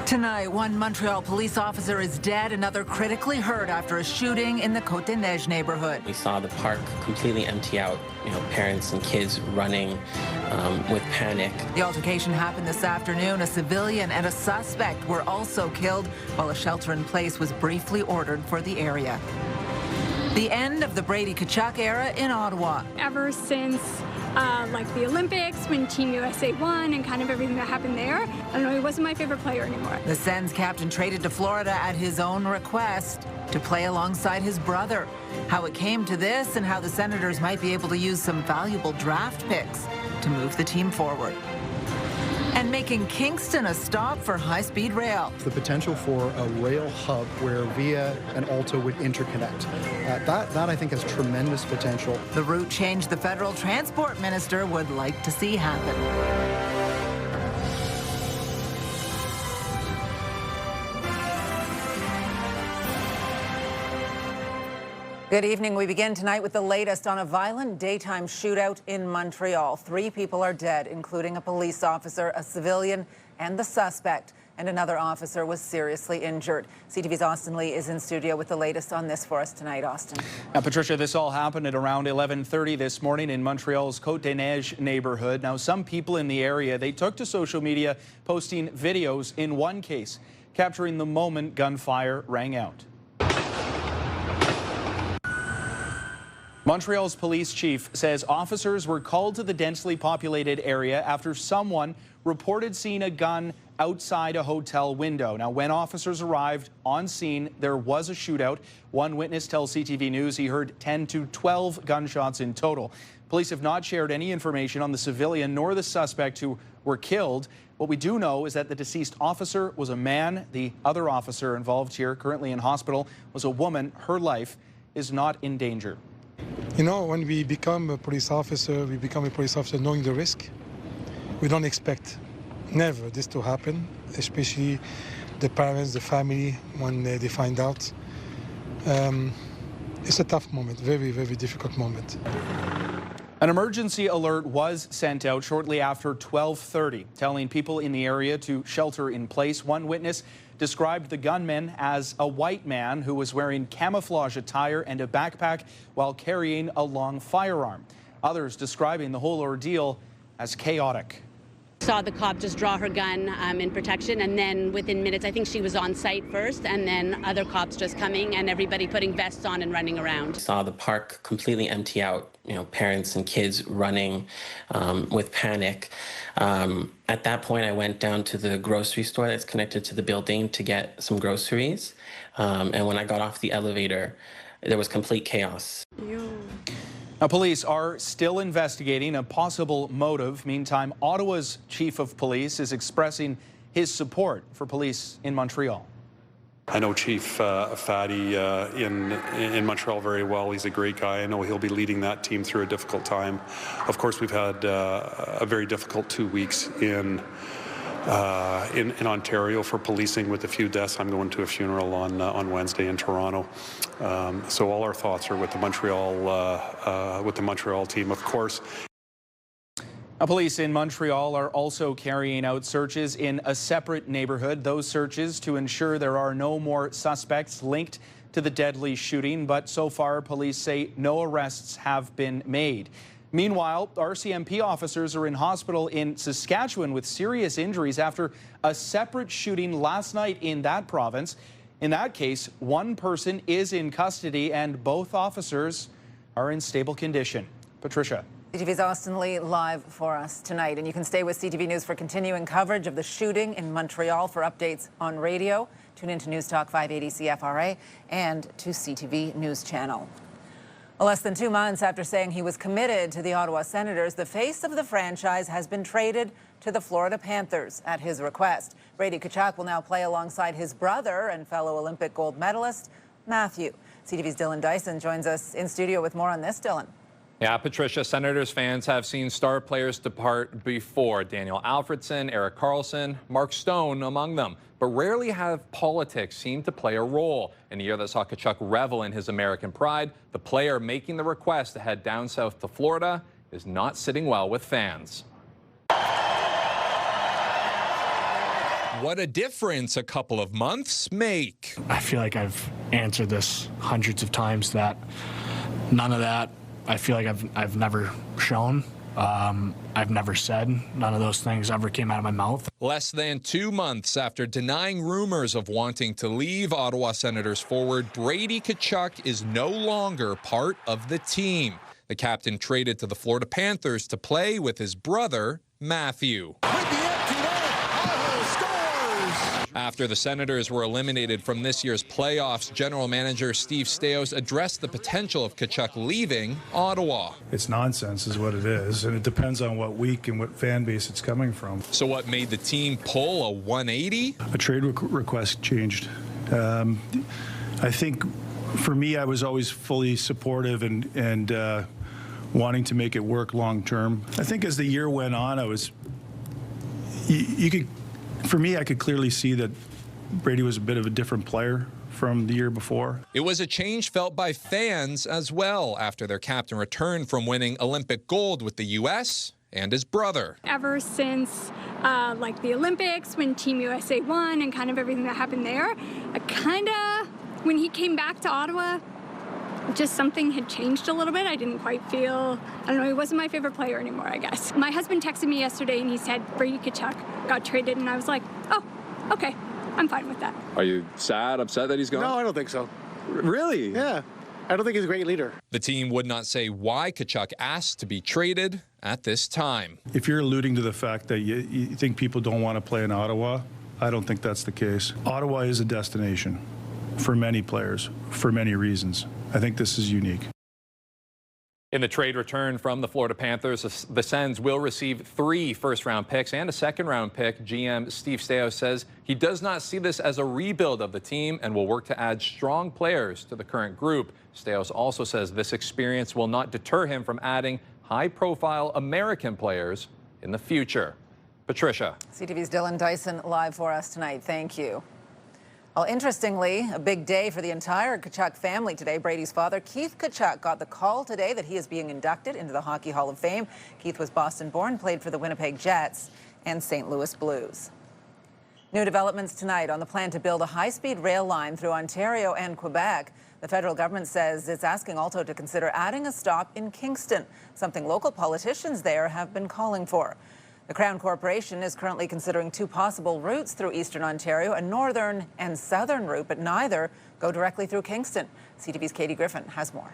Tonight, one Montreal police officer is dead, another critically hurt after a shooting in the Côte-des-Neiges neighbourhood. We saw the park completely empty out, parents and kids running with panic. The altercation happened this afternoon. A civilian and a suspect were also killed, while a shelter-in-place was briefly ordered for the area. The end of the Brady Tkachuk era in Ottawa. Ever since the Olympics, when Team USA won and kind of everything that happened there, I don't know, he wasn't my favorite player anymore. The Sens captain traded to Florida at his own request to play alongside his brother. How it came to this and how the Senators might be able to use some valuable draft picks to move the team forward. And making Kingston a stop for high-speed rail. The potential for a rail hub where Via and Alto would interconnect. That I think has tremendous potential. The route change the federal transport minister would like to see happen. Good evening. We begin tonight with the latest on a violent daytime shootout in Montreal. 3 people are dead, including a police officer, a civilian, and the suspect. And another officer was seriously injured. CTV's Austin Lee is in studio with the latest on this for us tonight. Austin. Now, Patricia, this all happened at around 11:30 this morning in Montreal's Côte-des-Neiges neighborhood. Now, some people in the area, they took to social media, posting videos in one case, capturing the moment gunfire rang out. Montreal's police chief says officers were called to the densely populated area after someone reported seeing a gun outside a hotel window. Now, when officers arrived on scene, there was a shootout. One witness tells CTV News he heard 10 to 12 gunshots in total. Police have not shared any information on the civilian nor the suspect who were killed. What we do know is that the deceased officer was a man. The other officer involved here, currently in hospital, was a woman. Her life is not in danger. You know, when we become a police officer, we become a police officer knowing the risk. We don't expect never this to happen, especially the parents, the family, when they find out. It's a tough moment, very, very difficult moment. An emergency alert was sent out shortly after 12:30, telling people in the area to shelter in place. One witness described the gunman as a white man who was wearing camouflage attire and a backpack while carrying a long firearm. Others describing the whole ordeal as chaotic. Saw the cop just draw her gun in protection, and then within minutes, I think she was on site first, and then other cops just coming and everybody putting vests on and running around. Saw the park completely empty out, parents and kids running with panic. At that point, I went down to the grocery store that's connected to the building to get some groceries. And when I got off the elevator, there was complete chaos. Now, police are still investigating a possible motive. Meantime, Ottawa's chief of police is expressing his support for police in Montreal. I know Chief Fatty in Montreal very well. He's a great guy. I know he'll be leading that team through a difficult time. Of course, we've had a very difficult 2 weeks in Ontario for policing with a few deaths. I'm going to a funeral on Wednesday in Toronto. So all our thoughts are with the Montreal team, of course. Police in Montreal are also carrying out searches in a separate neighborhood. Those searches to ensure there are no more suspects linked to the deadly shooting. But so far, police say no arrests have been made. Meanwhile, RCMP officers are in hospital in Saskatchewan with serious injuries after a separate shooting last night in that province. In that case, one person is in custody and both officers are in stable condition. Patricia. CTV's Austin Lee live for us tonight. And you can stay with CTV News for continuing coverage of the shooting in Montreal. For updates on radio, tune into News Talk 580 CFRA and to CTV News Channel. Less than 2 months after saying he was committed to the Ottawa Senators, the face of the franchise has been traded to the Florida Panthers at his request. Brady Tkachuk will now play alongside his brother and fellow Olympic gold medalist, Matthew. CTV's Dylan Dyson joins us in studio with more on this. Dylan. Yeah, Patricia, Senators fans have seen star players depart before. Daniel Alfredson, Erik Karlsson, Mark Stone among them. But rarely have politics seemed to play a role. In a year that saw Tkachuk revel in his American pride, the player making the request to head down south to Florida is not sitting well with fans. What a difference a couple of months make. I feel like I've answered this hundreds of times that none of that I feel like I've never shown. I've never said. None of those things ever came out of my mouth. Less than 2 months after denying rumors of wanting to leave, Ottawa Senators forward Brady Tkachuk is no longer part of the team. The captain traded to the Florida Panthers to play with his brother, Matthew. After the Senators were eliminated from this year's playoffs, General Manager Steve Staios addressed the potential of Tkachuk leaving Ottawa. It's nonsense is what it is, and it depends on what week and what fan base it's coming from. So what made the team pull a 180? A trade request changed. I think for me, I was always fully supportive and wanting to make it work long term. I think as the year went on, for me, I could clearly see that Brady was a bit of a different player from the year before. It was a change felt by fans as well after their captain returned from winning Olympic gold with the U.S. and his brother. Ever since like the Olympics, when Team USA won and kind of everything that happened there, when he came back to Ottawa, just something had changed a little bit. I didn't quite feel, he wasn't my favorite player anymore, I guess. My husband texted me yesterday and he said Brady Tkachuk got traded, and I was like, oh, okay, I'm fine with that. Are you sad, upset that he's gone? No, I don't think so. Really? Yeah. I don't think he's a great leader. The team would not say why Tkachuk asked to be traded at this time. If you're alluding to the fact that you think people don't want to play in Ottawa, I don't think that's the case. Ottawa is a destination for many players, for many reasons. I think this is unique. In the trade return from the Florida Panthers, the Sens will receive 3 first-round picks and a second-round pick. GM Steve Staios says he does not see this as a rebuild of the team and will work to add strong players to the current group. Staios also says this experience will not deter him from adding high-profile American players in the future. Patricia. CTV's Dylan Dyson live for us tonight. Thank you. Well, interestingly, a big day for the entire Tkachuk family today. Brady's father, Keith Tkachuk, got the call today that he is being inducted into the Hockey Hall of Fame. Keith was Boston-born, played for the Winnipeg Jets and St. Louis Blues. New developments tonight on the plan to build a high-speed rail line through Ontario and Quebec. The federal government says it's asking Alto to consider adding a stop in Kingston, something local politicians there have been calling for. The Crown Corporation is currently considering 2 possible routes through eastern Ontario, a northern and southern route, but neither go directly through Kingston. CTV's Katie Griffin has more.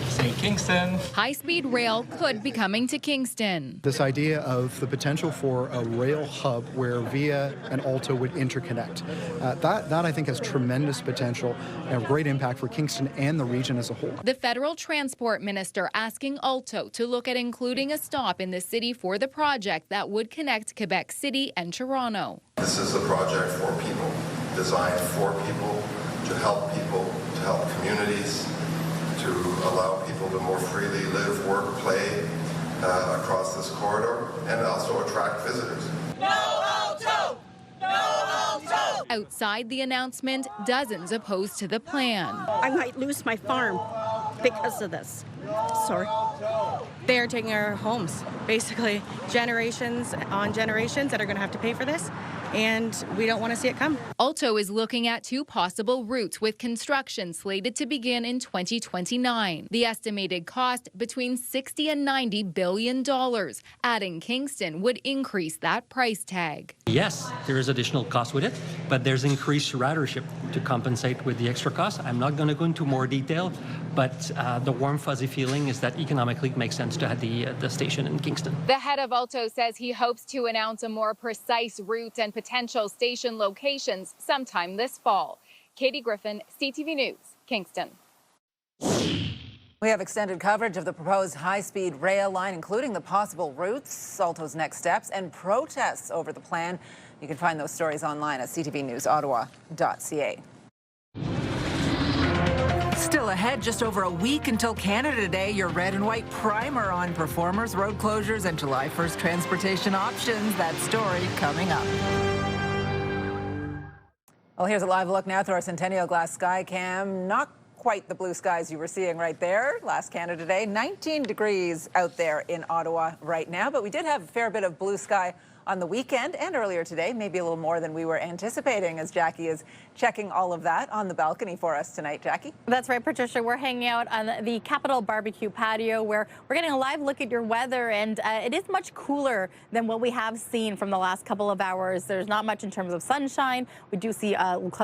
St. Kingston. High-speed rail could be coming to Kingston. This idea of the potential for a rail hub where Via and Alto would interconnect, that I think has tremendous potential and great impact for Kingston and the region as a whole. The federal transport minister asking Alto to look at including a stop in the city for the project that would connect Quebec City and Toronto. This is a project for people, designed for people, to help communities, to allow people to more freely live, work, play across this corridor, and also attract visitors. No Alto! No Alto! Outside the announcement, dozens opposed to the plan. I might lose my farm because of this. Sorry. They are taking our homes, basically, generations on generations that are going to have to pay for this, and we don't want to see it come. Alto is looking at 2 possible routes with construction slated to begin in 2029. The estimated cost between $60 and $90 billion. Adding Kingston would increase that price tag. Yes, there is additional cost with it, but there's increased ridership to compensate with the extra cost. I'm not going to go into more detail, but the warm, fuzzy feeling is that economically it makes sense to have the station in Kingston. The head of Alto says he hopes to announce a more precise route and potential station locations sometime this fall. Katie Griffin, CTV News, Kingston. We have extended coverage of the proposed high-speed rail line, including the possible routes, Alto's next steps, and protests over the plan. You can find those stories online at ctvnewsottawa.ca. Still ahead, just over a week until Canada Day, your red and white primer on performers, road closures, and July 1st transportation options. That story coming up. Well, here's a live look now through our Centennial Glass Sky Cam. Not quite the blue skies you were seeing right there last Canada Day. 19 degrees out there in Ottawa right now, but we did have a fair bit of blue sky on the weekend and earlier today, maybe a little more than we were anticipating, as Jackie is checking all of that on the balcony for us tonight. Jackie? That's right, Patricia. We're hanging out on the Capitol Barbecue patio where we're getting a live look at your weather, and it is much cooler than what we have seen from the last couple of hours. There's not much in terms of sunshine. We do see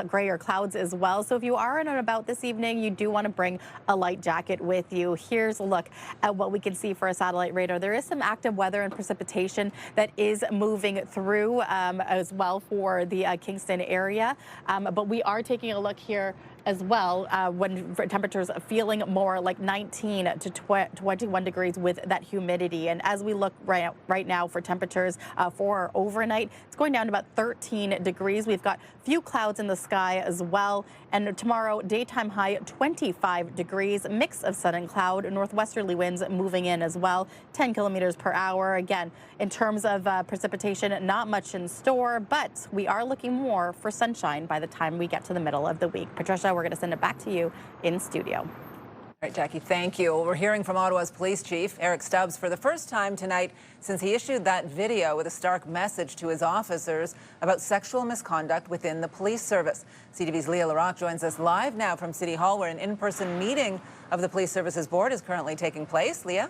grayer clouds as well. So if you are in and about this evening, you do want to bring a light jacket with you. Here's a look at what we can see for a satellite radar. There is some active weather and precipitation that is moving through as well for the Kingston area. But we are taking a look here as well when temperatures feeling more like 19 to 21 degrees with that humidity. And as we look right now for temperatures for overnight, it's going down to about 13 degrees. We've got few clouds in the sky as well. And tomorrow, daytime high 25 degrees, mix of sun and cloud, northwesterly winds moving in as well, 10 kilometers per hour. Again, in terms of precipitation, not much in store, but we are looking more for sunshine by the time we get to the middle of the week. Patricia, we're going to send it back to you in studio. All right, Jackie, thank you. We're hearing from Ottawa's police chief, Eric Stubbs, for the first time tonight since he issued that video with a stark message to his officers about sexual misconduct within the police service. CTV's Leah Larocque joins us live now from City Hall, where an in-person meeting of the Police Services Board is currently taking place. Leah?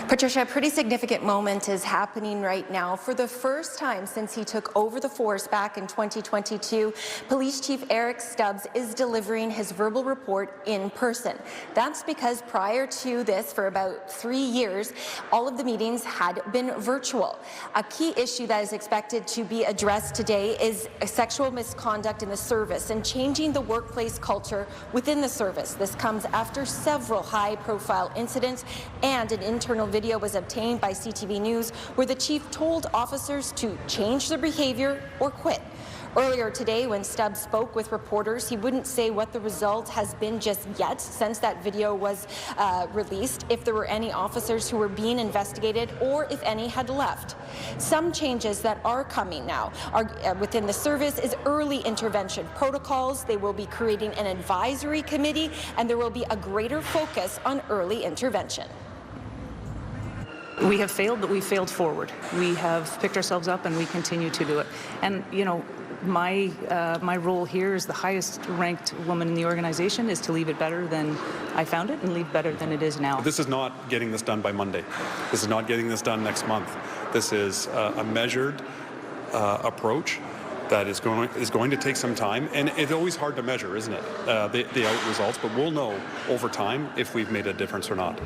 Patricia, a pretty significant moment is happening right now. For the first time since he took over the force back in 2022, Police Chief Eric Stubbs is delivering his verbal report in person. That's because prior to this, for about 3 years, all of the meetings had been virtual. A key issue that is expected to be addressed today is sexual misconduct in the service and changing the workplace culture within the service. This comes after several high-profile incidents, and an internal video was obtained by CTV News where the chief told officers to change their behavior or quit. Earlier today, when Stubbs spoke with reporters, he wouldn't say what the result has been just yet since that video was released, if there were any officers who were being investigated or if any had left. Some changes that are coming now are within the service is early intervention protocols. They will be creating an advisory committee, and there will be a greater focus on early intervention. We have failed, but we failed forward. We have picked ourselves up, and we continue to do it. And, you know, my role here as the highest ranked woman in the organization is to leave it better than I found it and leave better than it is now. This is not getting this done by Monday. This is not getting this done next month. This is a measured approach that is going to take some time, and it's always hard to measure, isn't it, the out results, but we'll know over time if we've made a difference or not.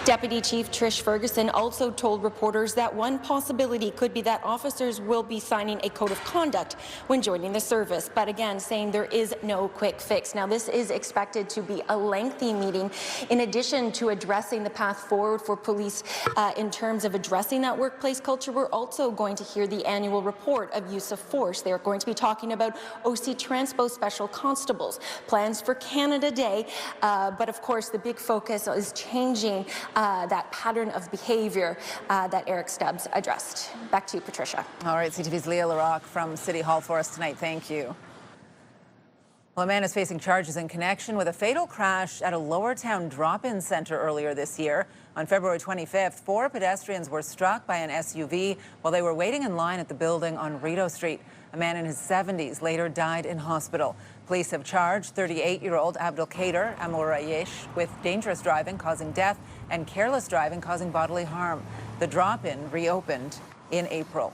Deputy Chief Trish Ferguson also told reporters that one possibility could be that officers will be signing a code of conduct when joining the service, but again saying there is no quick fix. Now, this is expected to be a lengthy meeting. In addition to addressing the path forward for police in terms of addressing that workplace culture, we're also going to hear the annual report of use of force. They're going to be talking about OC Transpo Special Constables, plans for Canada Day, but of course the big focus is changing that pattern of behavior that Eric Stubbs addressed. Back to you, Patricia. All right, CTV's Leah Larocque from City Hall for us tonight. Thank you. Well, a man is facing charges in connection with a fatal crash at a Lower Town drop-in center earlier this year. On February 25th, 4 pedestrians were struck by an SUV while they were waiting in line at the building on Rideau Street. A man in his 70s later died in hospital. Police have charged 38-year-old Abdelkader Amourayesh with dangerous driving causing death and careless driving causing bodily harm. The drop-in reopened in April.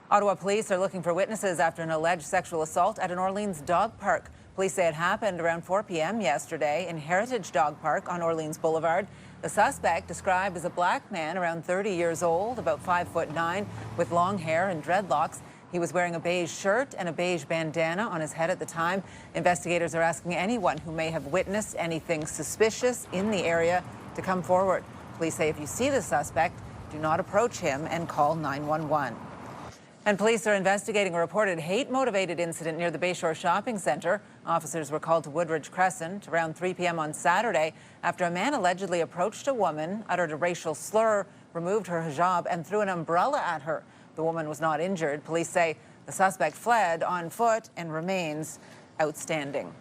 Ottawa police are looking for witnesses after an alleged sexual assault at an Orleans dog park. Police say it happened around 4 p.m. yesterday in Heritage Dog Park on Orleans Boulevard. The suspect, described as a black man around 30 years old, about 5'9", with long hair and dreadlocks. He was wearing a beige shirt and a beige bandana on his head at the time. Investigators are asking anyone who may have witnessed anything suspicious in the area to come forward. Police say if you see the suspect, do not approach him and call 911. And police are investigating a reported hate-motivated incident near the Bayshore Shopping Centre. Officers were called to Woodridge Crescent around 3 p.m. on Saturday after a man allegedly approached a woman, uttered a racial slur, removed her hijab, and threw an umbrella at her. The woman was not injured. Police say the suspect fled on foot and remains outstanding.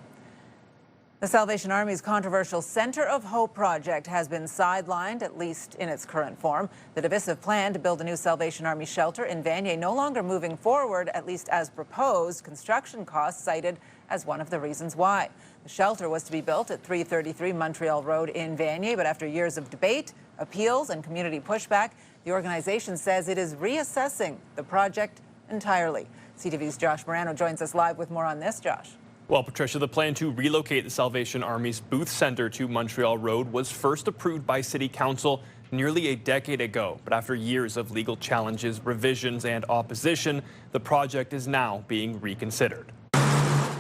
The Salvation Army's controversial Centre of Hope project has been sidelined, at least in its current form. The divisive plan to build a new Salvation Army shelter in Vanier no longer moving forward, at least as proposed. Construction costs cited as one of the reasons why. The shelter was to be built at 333 Montreal Road in Vanier, but after years of debate, appeals, and community pushback, the organization says it is reassessing the project entirely. CTV's Josh Morano joins us live with more on this. Josh. Well, Patricia, the plan to relocate the Salvation Army's Booth Centre to Montreal Road was first approved by City Council nearly a decade ago. But after years of legal challenges, revisions, and opposition, the project is now being reconsidered.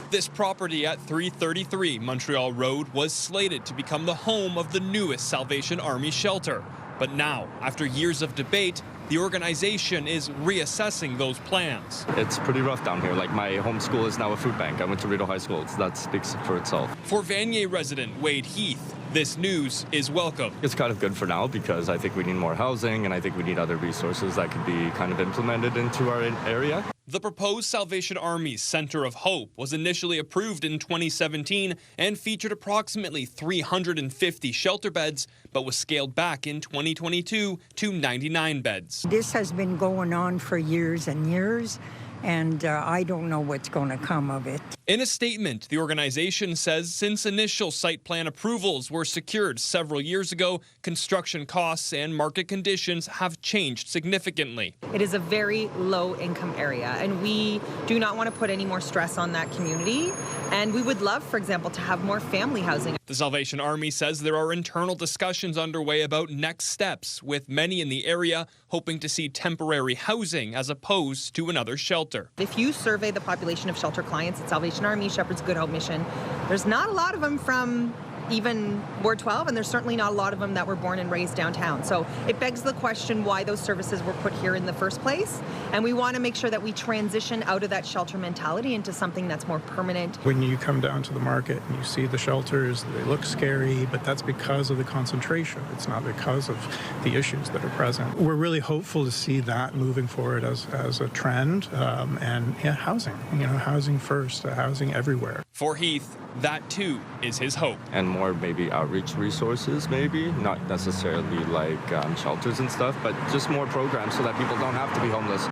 This property at 333 Montreal Road was slated to become the home of the newest Salvation Army shelter. But now, after years of debate, the organization is reassessing those plans. It's pretty rough down here. Like, my home school is now a food bank. I went to Rideau High School. So that speaks for itself. For Vanier resident Wade Heath, this news is welcome. It's kind of good for now because I think we need more housing and I think we need other resources that could be kind of implemented into our area. The proposed Salvation Army's Centre of Hope was initially approved in 2017 and featured approximately 350 shelter beds, but was scaled back in 2022 to 99 beds. This has been going on for years and years, and I don't know what's going to come of it. In a statement, the organization says since initial site plan approvals were secured several years ago, construction costs and market conditions have changed significantly. It is a very low-income area, and we do not want to put any more stress on that community. And we would love, for example, to have more family housing. The Salvation Army says there are internal discussions underway about next steps, with many in the area hoping to see temporary housing as opposed to another shelter. If you survey the population of shelter clients at Salvation Army, Shepherd's Good Hope Mission, there's not a lot of them from even Ward 12, and there's certainly not a lot of them that were born and raised downtown. So it begs the question why those services were put here in the first place. And we want to make sure that we transition out of that shelter mentality into something that's more permanent. When you come down to the market and you see the shelters, they look scary, but that's because of the concentration. It's not because of the issues that are present. We're really hopeful to see that moving forward as a trend. And yeah, housing, housing first, housing everywhere. For Heath, that too is his hope. And more maybe outreach resources, maybe not necessarily like shelters and stuff, but just more programs so that people don't have to be homeless.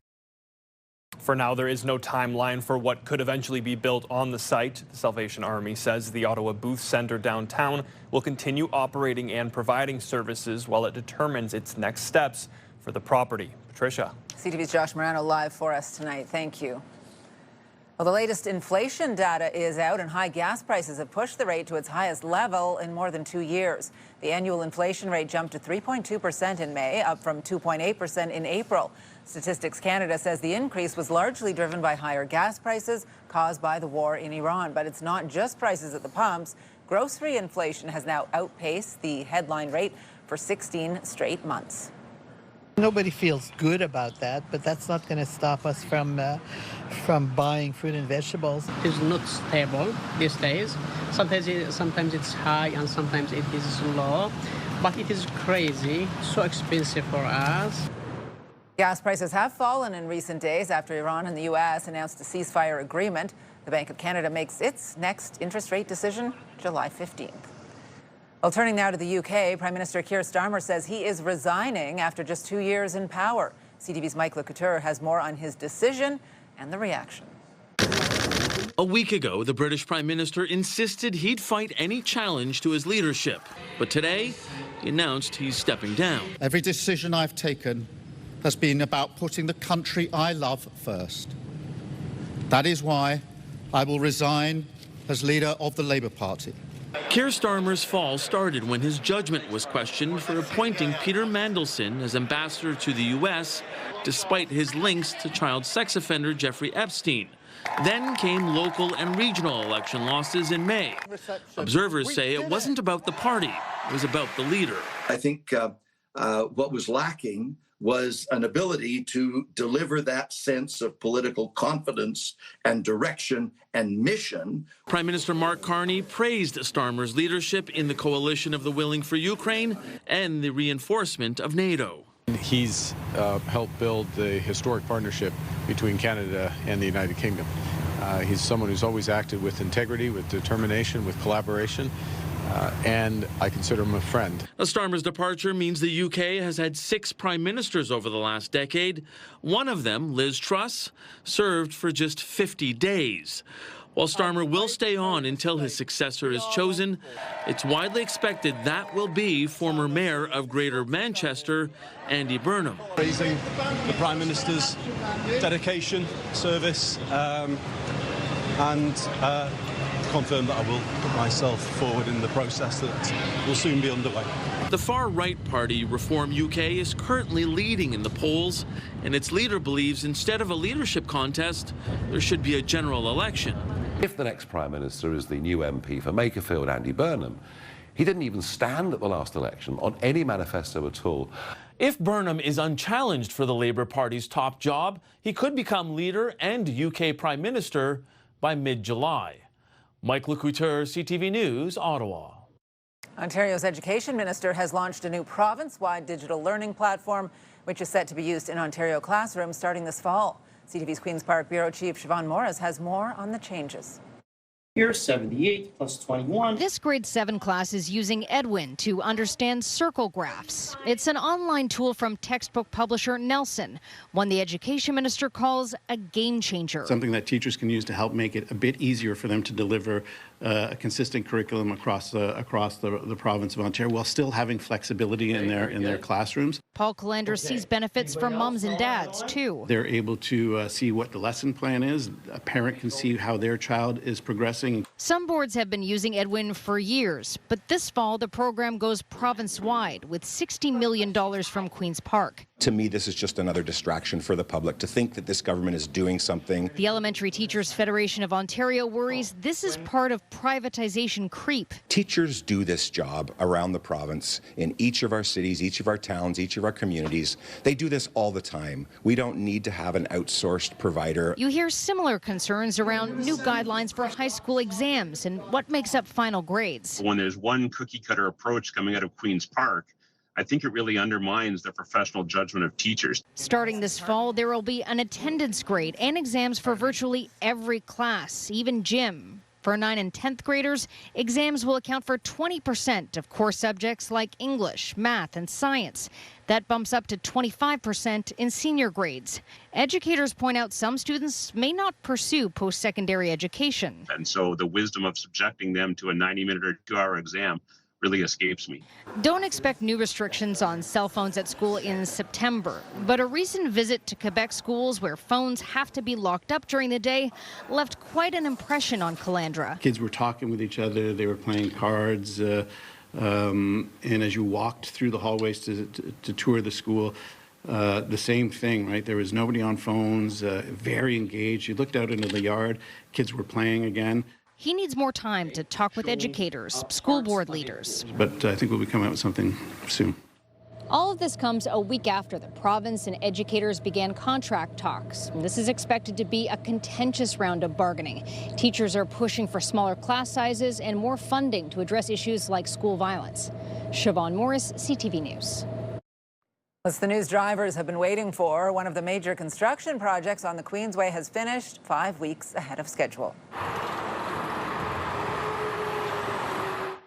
For now, there is no timeline for what could eventually be built on the site. The Salvation Army says the Ottawa Booth Centre downtown will continue operating and providing services while it determines its next steps for the property. Patricia. CTV's Josh Morano live for us tonight. Thank you. Well, the latest inflation data is out, and high gas prices have pushed the rate to its highest level in more than 2 years. The annual inflation rate jumped to 3.2% in May, up from 2.8% in April. Statistics Canada says the increase was largely driven by higher gas prices caused by the war in Iran. But it's not just prices at the pumps. Grocery inflation has now outpaced the headline rate for 16 straight months. Nobody feels good about that, but that's not going to stop us from buying fruit and vegetables. It's not stable these days. Sometimes it's high and sometimes it is low, but it is crazy, so expensive for us. Gas prices have fallen in recent days after Iran and the U.S. announced a ceasefire agreement. The Bank of Canada makes its next interest rate decision July 15th. Well, turning now to the UK, Prime Minister Keir Starmer says he is resigning after just 2 years in power. CTV's Mike LeCouture has more on his decision and the reaction. A week ago, the British Prime Minister insisted he'd fight any challenge to his leadership. But today, he announced he's stepping down. Every decision I've taken has been about putting the country I love first. That is why I will resign as leader of the Labour Party. Keir Starmer's fall started when his judgment was questioned for appointing Peter Mandelson as ambassador to the U.S., despite his links to child sex offender Jeffrey Epstein. Then came local and regional election losses in May. Observers say it wasn't about the party, it was about the leader. I think what was lacking was an ability to deliver that sense of political confidence and direction and mission. Prime Minister Mark Carney praised Starmer's leadership in the coalition of the willing for Ukraine and the reinforcement of NATO. He's helped build the historic partnership between Canada and the United Kingdom. He's someone who's always acted with integrity, with determination, with collaboration, and I consider him a friend. Starmer's departure means the UK has had 6 prime ministers over the last decade. One of them, Liz Truss, served for just 50 days. While Starmer will stay on until his successor is chosen, it's widely expected that will be former Mayor of Greater Manchester, Andy Burnham. Praising the Prime Minister's dedication, service, and confirm that I will put myself forward in the process that will soon be underway. The far-right party Reform UK is currently leading in the polls, and its leader believes instead of a leadership contest, there should be a general election. If the next Prime Minister is the new MP for Makerfield, Andy Burnham, he didn't even stand at the last election on any manifesto at all. If Burnham is unchallenged for the Labour Party's top job, he could become leader and UK Prime Minister by mid-July. Mike Lecouteur, CTV News, Ottawa. Ontario's Education Minister has launched a new province-wide digital learning platform, which is set to be used in Ontario classrooms starting this fall. CTV's Queen's Park Bureau Chief Siobhan Morris has more on the changes. Here's 78 plus 21. This grade 7 class is using Edwin to understand circle graphs. It's an online tool from textbook publisher Nelson, one the education minister calls a game changer. Something that teachers can use to help make it a bit easier for them to deliver a consistent curriculum across the province of Ontario while still having flexibility in their classrooms. Paul Calandra sees benefits for mums and dads too. They're able to see what the lesson plan is. A parent can see how their child is progressing. Some boards have been using Edwin for years, but this fall the program goes province-wide with $60 million from Queen's Park. To me, this is just another distraction for the public to think that this government is doing something. The Elementary Teachers Federation of Ontario worries this is part of privatization creep. Teachers do this job around the province in each of our cities, each of our towns, each of our communities. They do this all the time. We don't need to have an outsourced provider. You hear similar concerns around new guidelines for high school exams and what makes up final grades. When there's one cookie-cutter approach coming out of Queen's Park, I think it really undermines the professional judgment of teachers. Starting this fall, there will be an attendance grade and exams for virtually every class, even gym. For 9th and 10th graders, exams will account for 20% of core subjects like English, math, and science. That bumps up to 25% in senior grades. Educators point out some students may not pursue post-secondary education. And so the wisdom of subjecting them to a 90-minute or 2-hour exam really escapes me. Don't expect new restrictions on cell phones at school in September, but a recent visit to Quebec schools where phones have to be locked up during the day left quite an impression on Calandra. Kids were talking with each other, they were playing cards, and as you walked through the hallways to tour the school, the same thing, right? There was nobody on phones, very engaged. You looked out into the yard, kids were playing again. He needs more time to talk with educators, school board leaders. But I think we'll be coming out with something soon. All of this comes a week after the province and educators began contract talks. This is expected to be a contentious round of bargaining. Teachers are pushing for smaller class sizes and more funding to address issues like school violence. Siobhan Morris, CTV News. It's the news drivers have been waiting for. One of the major construction projects on the Queensway has finished 5 weeks ahead of schedule.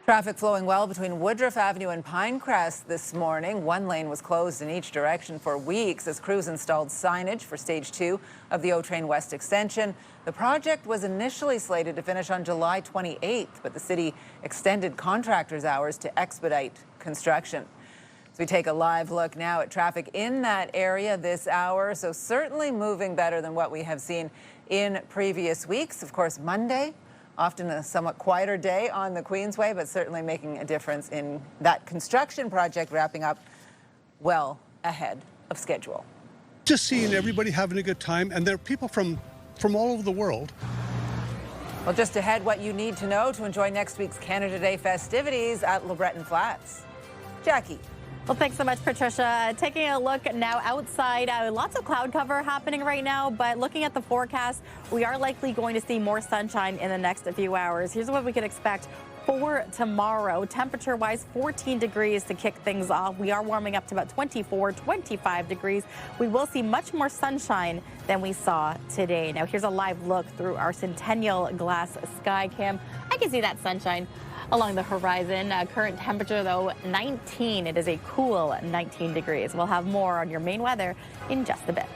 Traffic flowing well between Woodruff Avenue and Pinecrest this morning. One lane was closed in each direction for weeks as crews installed signage for Stage 2 of the O-Train West extension. The project was initially slated to finish on July 28th, but the city extended contractors' hours to expedite construction. So we take a live look now at traffic in that area this hour. So certainly moving better than what we have seen in previous weeks. Of course, Monday, often a somewhat quieter day on the Queensway, but certainly making a difference in that construction project wrapping up well ahead of schedule. Just seeing everybody having a good time, and there are people from all over the world. Well, just ahead, what you need to know to enjoy next week's Canada Day festivities at LeBreton Flats. Jackie. Well, thanks so much, Patricia. Taking a look now outside, lots of cloud cover happening right now, but looking at the forecast, we are likely going to see more sunshine in the next few hours. Here's what we can expect for tomorrow. Temperature-wise, 14 degrees to kick things off. We are warming up to about 24, 25 degrees. We will see much more sunshine than we saw today. Now, here's a live look through our Centennial Glass Sky Cam. I can see that sunshine along the horizon. Current temperature, though, 19. It is a cool 19 degrees. We'll have more on your main weather in just a bit.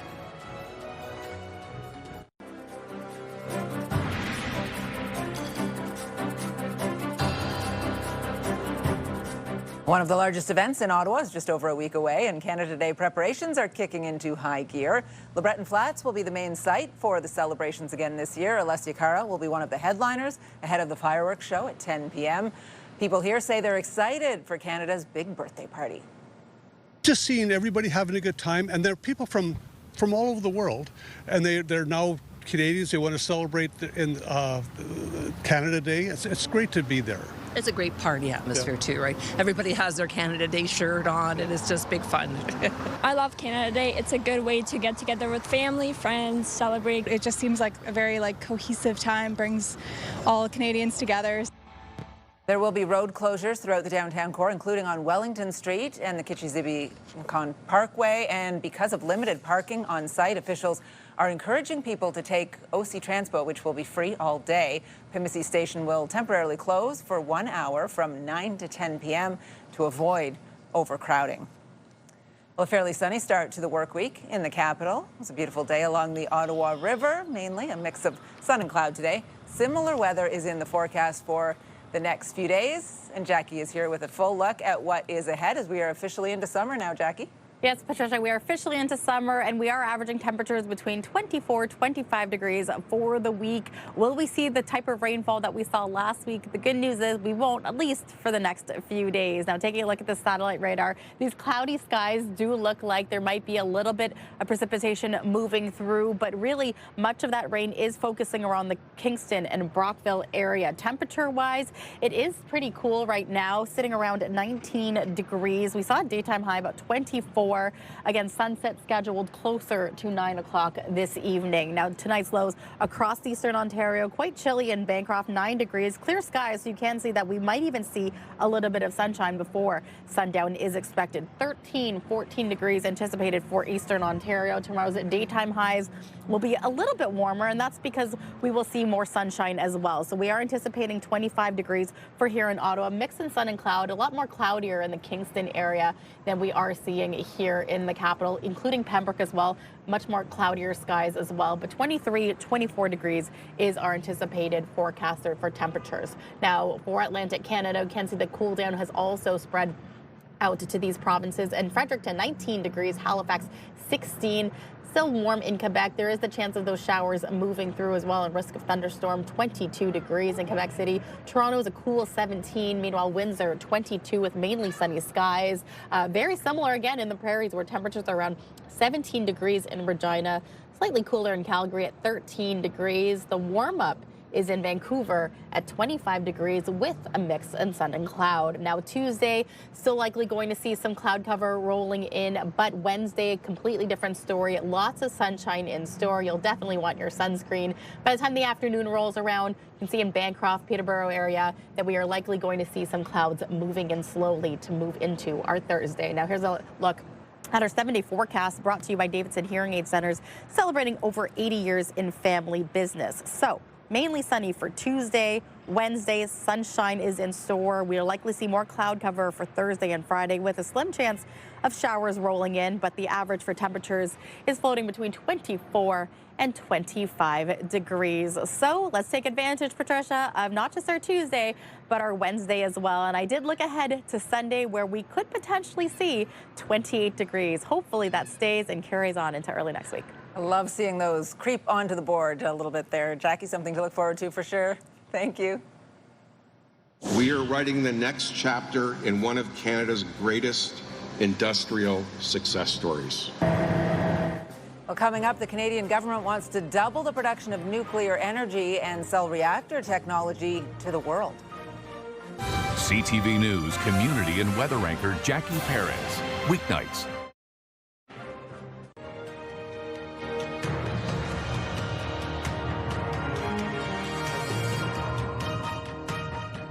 One of the largest events in Ottawa is just over a week away, and Canada Day preparations are kicking into high gear. LeBreton Flats will be the main site for the celebrations again this year. Alessia Cara will be one of the headliners ahead of the fireworks show at 10 p.m. People here say they're excited for Canada's big birthday party. Just seeing everybody having a good time, and there are people from all over the world, and they're now Canadians. They want to celebrate in Canada Day. It's great to be there. It's a great party atmosphere too, right? Everybody has their Canada Day shirt on, and it's just big fun. I love Canada Day. It's a good way to get together with family, friends, celebrate. It just seems like a very cohesive time, brings all Canadians together. There will be road closures throughout the downtown core, including on Wellington Street and the Kitchie-Zibi-Con Parkway. And because of limited parking on site, officials are encouraging people to take OC Transpo, which will be free all day. Pimisi Station will temporarily close for 1 hour from 9 to 10 p.m. to avoid overcrowding. Well, a fairly sunny start to the work week in the capital. It was a beautiful day along the Ottawa River, mainly a mix of sun and cloud today. Similar weather is in the forecast for the next few days, and Jackie is here with a full look at what is ahead as we are officially into summer now. Jackie? Yes, Patricia, we are officially into summer, and we are averaging temperatures between 24, 25 degrees for the week. Will we see the type of rainfall that we saw last week? The good news is we won't, at least for the next few days. Now, taking a look at the satellite radar, these cloudy skies do look like there might be a little bit of precipitation moving through, but really much of that rain is focusing around the Kingston and Brockville area. Temperature-wise, it is pretty cool right now, sitting around 19 degrees. We saw a daytime high about 24. Again, sunset scheduled closer to 9 o'clock this evening. Now, tonight's lows across eastern Ontario, quite chilly in Bancroft, 9 degrees. Clear skies, so you can see that we might even see a little bit of sunshine before sundown is expected. 13, 14 degrees anticipated for eastern Ontario. Tomorrow's daytime highs will be a little bit warmer, and that's because we will see more sunshine as well. So we are anticipating 25 degrees for here in Ottawa. Mix in sun and cloud, a lot more cloudier in the Kingston area than we are seeing here in the capital, including Pembroke as well. Much more cloudier skies as well, but 23, 24 degrees is our anticipated forecast for temperatures. Now, for Atlantic Canada, we can see the cool down has also spread out to these provinces, and Fredericton 19 degrees, Halifax 16. Still warm in Quebec. There is the chance of those showers moving through as well, and risk of thunderstorm. 22 degrees in Quebec City. Toronto is a cool 17. Meanwhile, Windsor 22 with mainly sunny skies. Very similar again in the prairies, where temperatures are around 17 degrees in Regina. Slightly cooler in Calgary at 13 degrees. The warm up is in Vancouver at 25 degrees with a mix in sun and cloud. Now, Tuesday, still likely going to see some cloud cover rolling in, but Wednesday, completely different story. Lots of sunshine in store. You'll definitely want your sunscreen. By the time the afternoon rolls around, you can see in Bancroft, Peterborough area that we are likely going to see some clouds moving in slowly to move into our Thursday. Now, here's a look at our 7-day forecast brought to you by Davidson Hearing Aid Centers, celebrating over 80 years in family business. So, mainly sunny for Tuesday. Wednesday, sunshine is in store. We'll likely see more cloud cover for Thursday and Friday with a slim chance of showers rolling in, but the average for temperatures is floating between 24 and 25 degrees. So let's take advantage, Patricia, of not just our Tuesday, but our Wednesday as well. And I did look ahead to Sunday, where we could potentially see 28 degrees. Hopefully that stays and carries on into early next week. I love seeing those creep onto the board a little bit there. Jackie, something to look forward to for sure. Thank you. We are writing the next chapter in one of Canada's greatest industrial success stories. Well, coming up, the Canadian government wants to double the production of nuclear energy and sell reactor technology to the world. CTV News community and weather anchor Jackie Perez. Weeknights.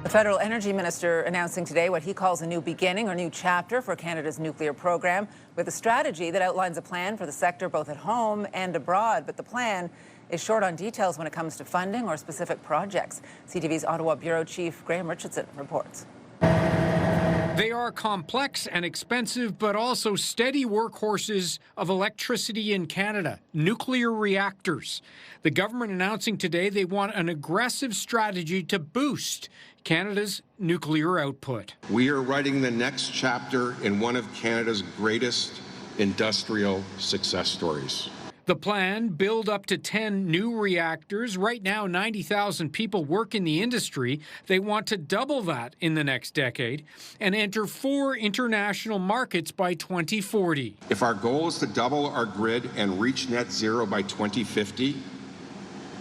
The The federal energy minister announcing today what he calls a new beginning or new chapter for Canada's nuclear program, with a strategy that outlines a plan for the sector both at home and abroad. But the plan is short on details when it comes to funding or specific projects. CTV's Ottawa Bureau Chief Graham Richardson reports. They are complex and expensive, but also steady workhorses of electricity in Canada, nuclear reactors. The government announcing today they want an aggressive strategy to boost Canada's nuclear output. We are writing the next chapter in one of Canada's greatest industrial success stories. The plan, build up to 10 new reactors. Right now, 90,000 people work in the industry. They want to double that in the next decade and enter 4 international markets by 2040. If our goal is to double our grid and reach net zero by 2050,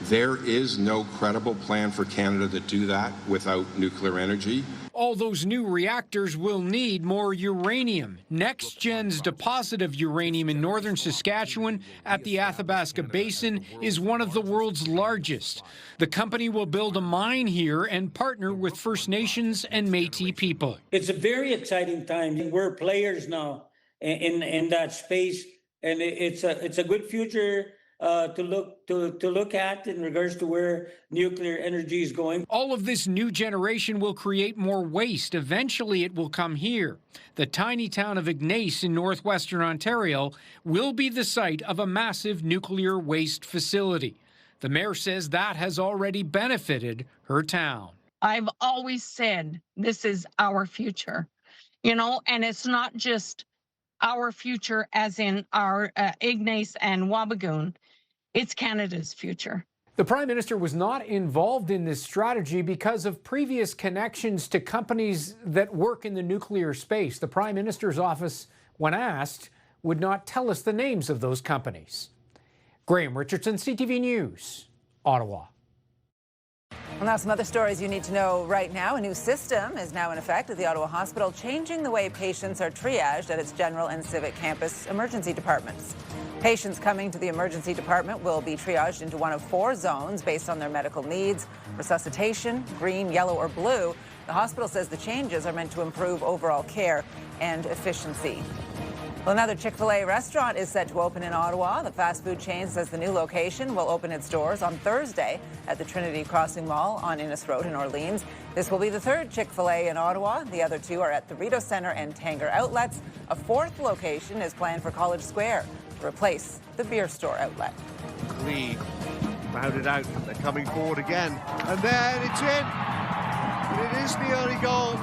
there is no credible plan for Canada to do that without nuclear energy. All those new reactors will need more uranium. NextGen's deposit of uranium in northern Saskatchewan at the Athabasca Basin is one of the world's largest. The company will build a mine here and partner with First Nations and Métis people. It's a very exciting time. We're players now in that space, and it's a good future to look at in regards to where nuclear energy is going. All of this new generation will create more waste. Eventually, it will come here. The tiny town of Ignace in northwestern Ontario will be the site of a massive nuclear waste facility. The mayor says that has already benefited her town. I've always said this is our future, and it's not just our future as in our Ignace and Wabigoon. It's Canada's future. The Prime Minister was not involved in this strategy because of previous connections to companies that work in the nuclear space. The Prime Minister's office, when asked, would not tell us the names of those companies. Graham Richardson, CTV News, Ottawa. Well, now some other stories you need to know right now. A new system is now in effect at the Ottawa Hospital, changing the way patients are triaged at its general and civic campus emergency departments. Patients coming to the emergency department will be triaged into one of 4 zones based on their medical needs: resuscitation, green, yellow, or blue. The hospital says the changes are meant to improve overall care and efficiency. Well, another Chick-fil-A restaurant is set to open in Ottawa. The fast food chain says the new location will open its doors on Thursday at the Trinity Crossing Mall on Innes Road in Orleans. This will be the 3rd Chick-fil-A in Ottawa. The other 2 are at the Rideau Centre and Tanger outlets. A 4th location is planned for College Square to replace the beer store outlet. Lee found it out. They're coming forward again. And then it's in. And it is the early goal.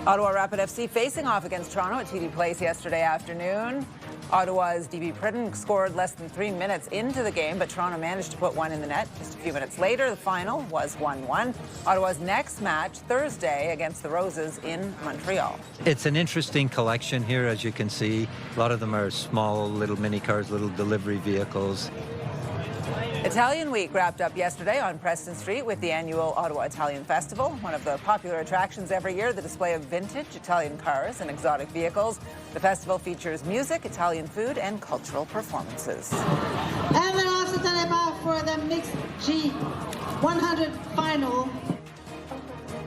Ottawa Rapid FC facing off against Toronto at TD Place yesterday afternoon. Ottawa's DB Pridden scored less than 3 minutes into the game, but Toronto managed to put one in the net. Just a few minutes later, the final was 1-1. Ottawa's next match Thursday against the Roses in Montreal. It's an interesting collection here, as you can see. A lot of them are small little mini cars, little delivery vehicles. Italian Week wrapped up yesterday on Preston Street with the annual Ottawa Italian Festival. One of the popular attractions every year, the display of vintage Italian cars and exotic vehicles. The festival features music, Italian food, and cultural performances. And then also for the mixed G100 final.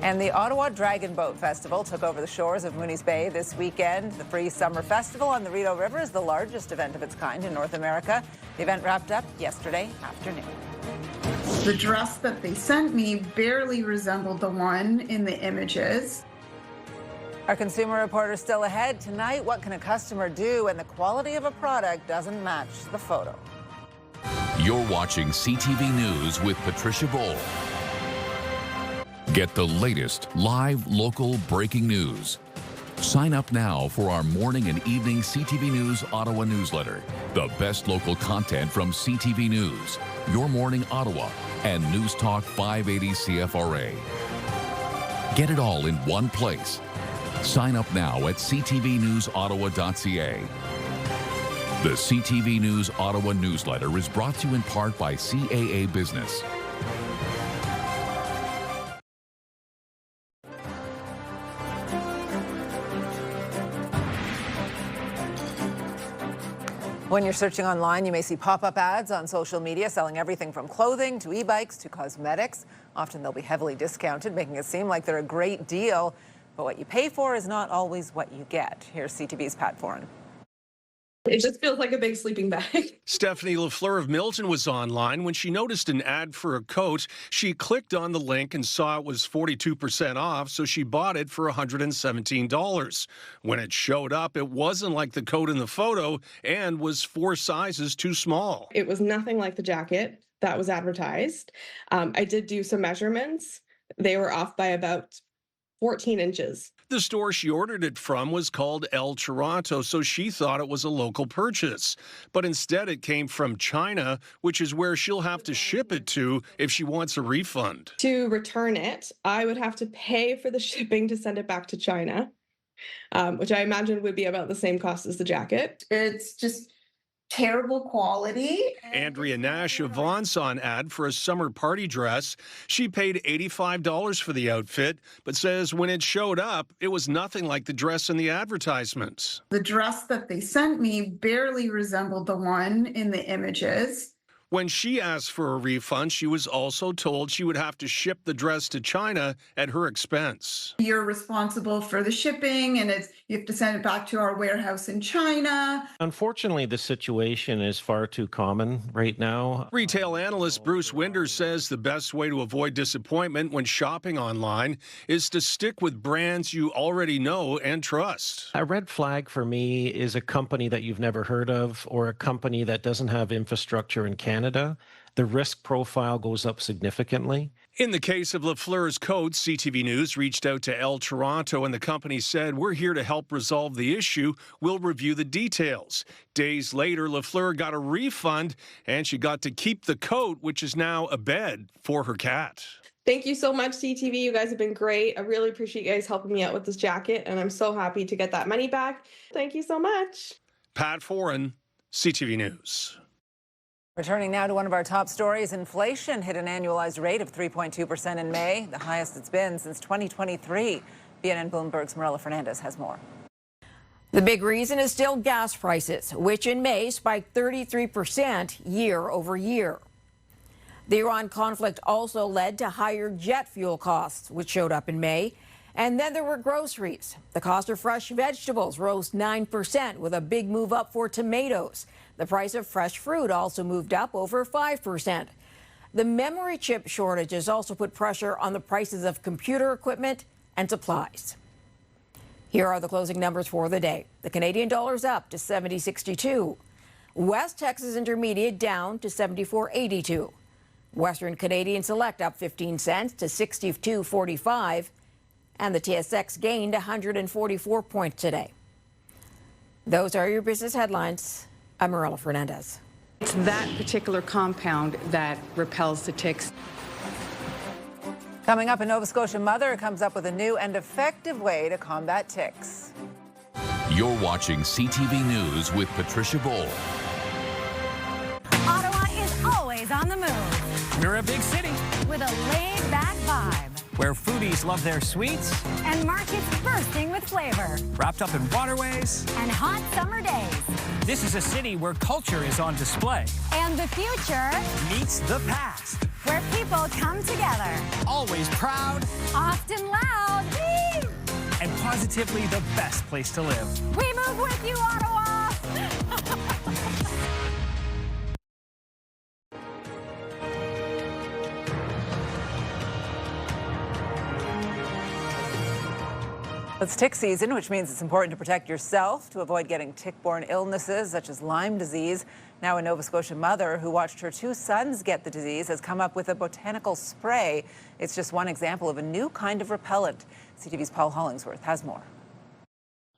And the Ottawa Dragon Boat Festival took over the shores of Mooney's Bay this weekend. The free summer festival on the Rideau River is the largest event of its kind in North America. The event wrapped up yesterday afternoon. The dress that they sent me barely resembled the one in the images. Our consumer reporter still ahead tonight. What can a customer do when the quality of a product doesn't match the photo? You're watching CTV News with Patricia Boal. Get the latest live local breaking news. Sign up now for our morning and evening CTV News Ottawa newsletter. The best local content from CTV News, Your Morning Ottawa, and News Talk 580 CFRA. Get it all in one place. Sign up now at ctvnewsottawa.ca. The CTV News Ottawa newsletter is brought to you in part by CAA Business. When you're searching online, you may see pop-up ads on social media selling everything from clothing to e-bikes to cosmetics. Often they'll be heavily discounted, making it seem like they're a great deal. But what you pay for is not always what you get. Here's CTV's Pat Foran. It just feels like a big sleeping bag. Stephanie LaFleur of Milton was online when she noticed an ad for a coat. She clicked on the link and saw it was 42% off, so she bought it for $117. When it showed up, it wasn't like the coat in the photo and was 4 sizes too small. It was nothing like the jacket that was advertised. I did do some measurements. They were off by about 14 inches. The store she ordered it from was called Toronto, so she thought it was a local purchase. But instead it came from China, which is where she'll have to ship it to if she wants a refund. To return it, I would have to pay for the shipping to send it back to China, which I imagine would be about the same cost as the jacket. It's just terrible quality. Andrea Nash of Vaughan saw an ad for a summer party dress. She paid $85 for the outfit, but says when it showed up, it was nothing like the dress in the advertisement. The dress that they sent me barely resembled the one in the images. When she asked for a refund, she was also told she would have to ship the dress to China at her expense. You're responsible for the shipping, and you have to send it back to our warehouse in China. Unfortunately, the situation is far too common right now. Retail analyst Bruce Winders says the best way to avoid disappointment when shopping online is to stick with brands you already know and trust. A red flag for me is a company that you've never heard of or a company that doesn't have infrastructure in Canada. The risk profile goes up significantly. In the case of LaFleur's coat, CTV News reached out to Toronto and the company said, "We're here to help resolve the issue. We'll review the details." Days later, LaFleur got a refund and she got to keep the coat, which is now a bed for her cat. Thank you so much, CTV. You guys have been great. I really appreciate you guys helping me out with this jacket, and I'm so happy to get that money back. Thank you so much. Pat Foran, CTV News. Returning now to one of our top stories, inflation hit an annualized rate of 3.2% in May, the highest it's been since 2023. BNN Bloomberg's Marilla Fernandez has more. The big reason is still gas prices, which in May spiked 33% year over year. The Iran conflict also led to higher jet fuel costs, which showed up in May. And then there were groceries. The cost of fresh vegetables rose 9%, with a big move up for tomatoes. The price of fresh fruit also moved up over 5%. The memory chip shortages also put pressure on the prices of computer equipment and supplies. Here are the closing numbers for the day. The Canadian dollar's up to 70.62. West Texas Intermediate down to 74.82. Western Canadian Select up 15 cents to 62.45. And the TSX gained 144 points today. Those are your business headlines. I'm Marilla Fernandez. It's that particular compound that repels the ticks. Coming up, a Nova Scotia mother comes up with a new and effective way to combat ticks. You're watching CTV News with Patricia Boal. Ottawa is always on the move. We're a big city with a laid-back vibe, where foodies love their sweets and markets bursting with flavor, wrapped up in waterways and hot summer days. This is a city where culture is on display. And the future meets the past, where people come together. Always proud, often loud, and positively the best place to live. We move with you, Ottawa! It's tick season, which means it's important to protect yourself to avoid getting tick-borne illnesses such as Lyme disease. Now a Nova Scotia mother who watched her 2 sons get the disease has come up with a botanical spray. It's just one example of a new kind of repellent. CTV's Paul Hollingsworth has more.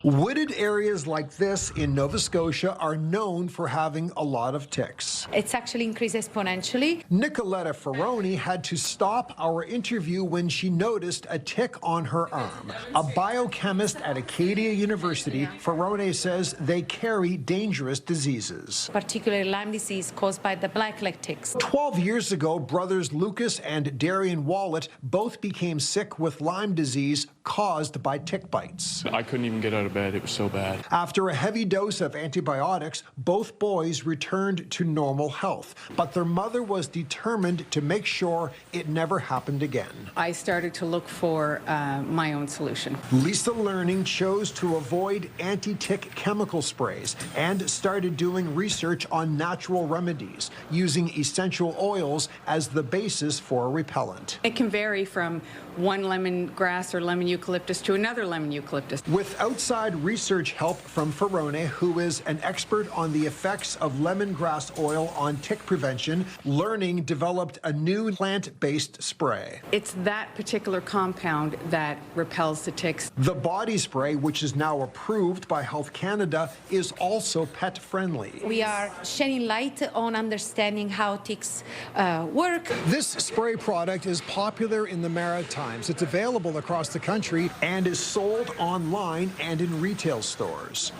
Wooded areas like this in Nova Scotia are known for having a lot of ticks. It's actually increased exponentially. Nicoletta Ferroni had to stop our interview when she noticed a tick on her arm. A biochemist at Acadia University, Ferroni says they carry dangerous diseases. Particularly Lyme disease caused by the blackleg ticks. 12 years ago, brothers Lucas and Darian Wallet both became sick with Lyme disease caused by tick bites. I couldn't even get out of bed. It was so bad. After a heavy dose of antibiotics, both boys returned to normal health, but their mother was determined to make sure it never happened again. I started to look for my own solution. Lisa Learning chose to avoid anti-tick chemical sprays and started doing research on natural remedies, using essential oils as the basis for a repellent. It can vary from one lemongrass or lemon eucalyptus to another lemon eucalyptus. With outside research help from Ferrone, who is an expert on the effects of lemongrass oil on tick prevention, Learning developed a new plant-based spray. It's that particular compound that repels the ticks. The body spray, which is now approved by Health Canada, is also pet-friendly. We are shedding light on understanding how ticks work. This spray product is popular in the Maritimes. It's available across the country and is sold online and in retail stores.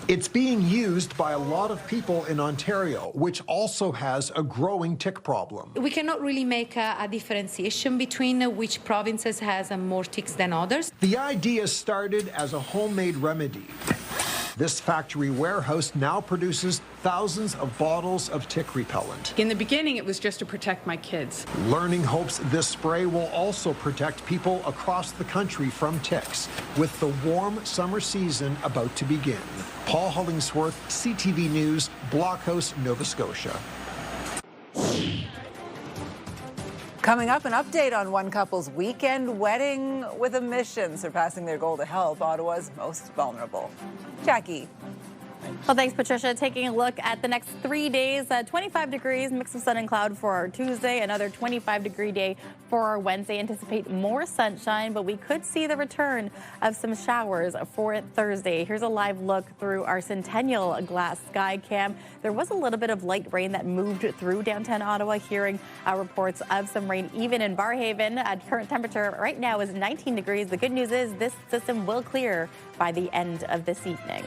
It's being used by a lot of people in Ontario, which also has a growing tick problem. We cannot really make a differentiation between which provinces has more ticks than others. The idea started as a homemade remedy. This factory warehouse now produces thousands of bottles of tick repellent. In the beginning, it was just to protect my kids. Learning hopes this spray will also protect people across the country from ticks, with the warm summer season about to begin. Paul Hollingsworth, CTV News, Blockhouse, Nova Scotia. Coming up, an update on one couple's weekend wedding with a mission, surpassing their goal to help Ottawa's most vulnerable. Jackie. Well, thanks, Patricia. Taking a look at the next 3 days, 25 degrees, mix of sun and cloud for our Tuesday, another 25-degree day for our Wednesday. Anticipate more sunshine, but we could see the return of some showers for Thursday. Here's a live look through our Centennial Glass Sky Cam. There was a little bit of light rain that moved through downtown Ottawa, hearing reports of some rain even in Barhaven. Current temperature right now is 19 degrees. The good news is this system will clear by the end of this evening.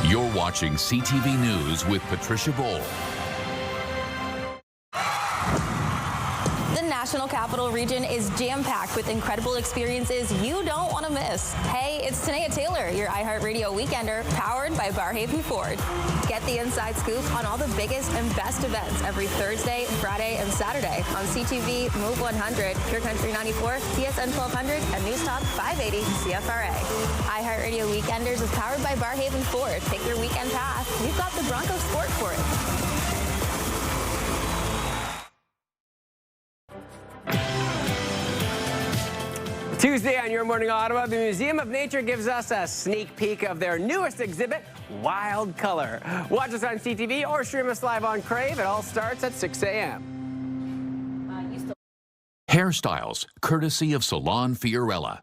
You're watching CTV News with Patricia Boal. The National Capital Region is jam-packed with incredible experiences you don't want to miss. Hey, it's Tanea Taylor, your iHeartRadio Weekender, powered by Barhaven Ford. Get the inside scoop on all the biggest and best events every Thursday, Friday, and Saturday on CTV, Move 100, Pure Country 94, TSN 1200, and News Talk 580 CFRA. iHeartRadio Weekenders is powered by Barhaven Ford. Pick your weekend path. We've got the Bronco Sport for it. Tuesday on Your Morning Ottawa, the Museum of Nature gives us a sneak peek of their newest exhibit, Wild Color. Watch us on CTV or stream us live on Crave. It all starts at 6 a.m. Hairstyles, courtesy of Salon Fiorella.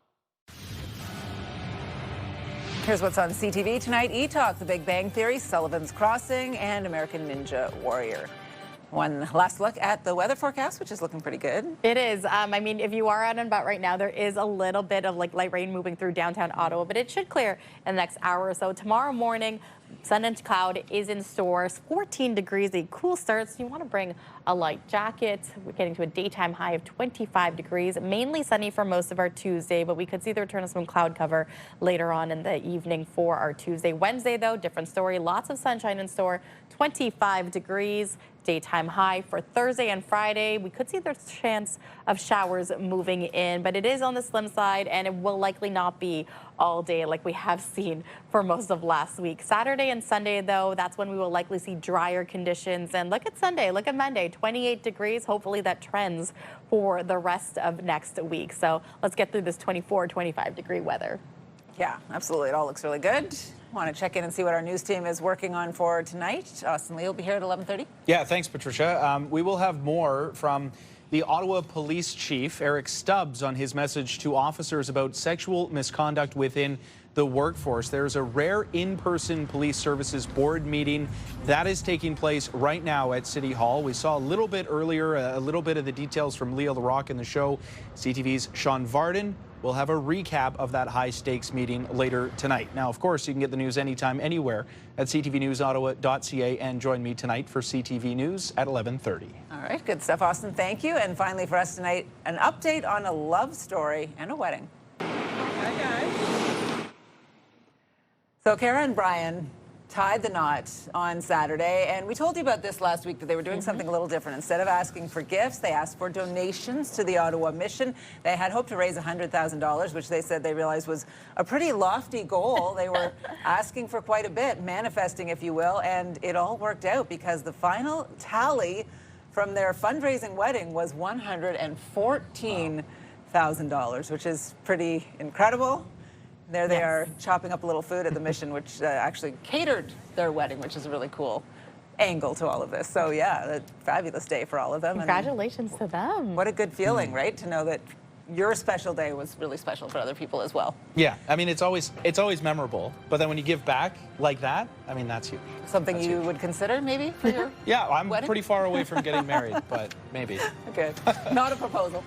Here's what's on CTV tonight. E-Talk, The Big Bang Theory, Sullivan's Crossing, and American Ninja Warrior. One last look at the weather forecast, which is looking pretty good. It is. I mean, if you are out and about right now, there is a little bit of light rain moving through downtown Ottawa, but it should clear in the next hour or so. Tomorrow morning, sun and cloud is in store. 14 degrees, a cool start, so you want to bring a light jacket. We're getting to a daytime high of 25 degrees. Mainly sunny for most of our Tuesday, but we could see the return of some cloud cover later on in the evening for our Tuesday. Wednesday, though, different story. Lots of sunshine in store. 25 degrees. Daytime high for Thursday and Friday. We could see there's a chance of showers moving in, but it is on the slim side, and it will likely not be all day like we have seen for most of last week. Saturday and Sunday, though, that's when we will likely see drier conditions. And look at Sunday, look at Monday, 28 degrees. Hopefully that trends for the rest of next week. So let's get through this 24, 25 degree weather. Yeah, absolutely. It all looks really good. Want to check in and see what our news team is working on for tonight. Austin Lee will be here at 11:30. Yeah, thanks, Patricia. We will have more from the Ottawa Police Chief, Eric Stubbs, on his message to officers about sexual misconduct within the workforce. There's a rare in-person police services board meeting that is taking place right now at City Hall. We saw a little bit earlier, a little bit of the details from Leo LaRocque in the show. CTV's Sean Varden we'll have a recap of that high-stakes meeting later tonight. Now, of course, you can get the news anytime, anywhere at ctvnewsottawa.ca, and join me tonight for CTV News at 11:30. All right, good stuff, Austin. Thank you. And finally for us tonight, an update on a love story and a wedding. Hi, guys. So Kara and Brian tied the knot on Saturday, and we told you about this last week, that they were doing something a little different. Instead of asking for gifts, they asked for donations to the Ottawa mission. They had hoped to raise $100,000, which they said they realized was a pretty lofty goal. They were asking for quite a bit, manifesting, if you will, and it all worked out because the final tally from their fundraising wedding was $114,000, which is pretty incredible. There they are chopping up a little food at the mission, which actually catered their wedding, which is a really cool angle to all of this. So yeah, a fabulous day for all of them. Congratulations to them. What a good feeling, right? To know that your special day was really special for other people as well. Yeah, I mean, it's always memorable, but then when you give back like that, I mean, that's huge. Something you would consider maybe for your Yeah, I'm wedding? pretty far away from getting married, but maybe. Okay, not a proposal.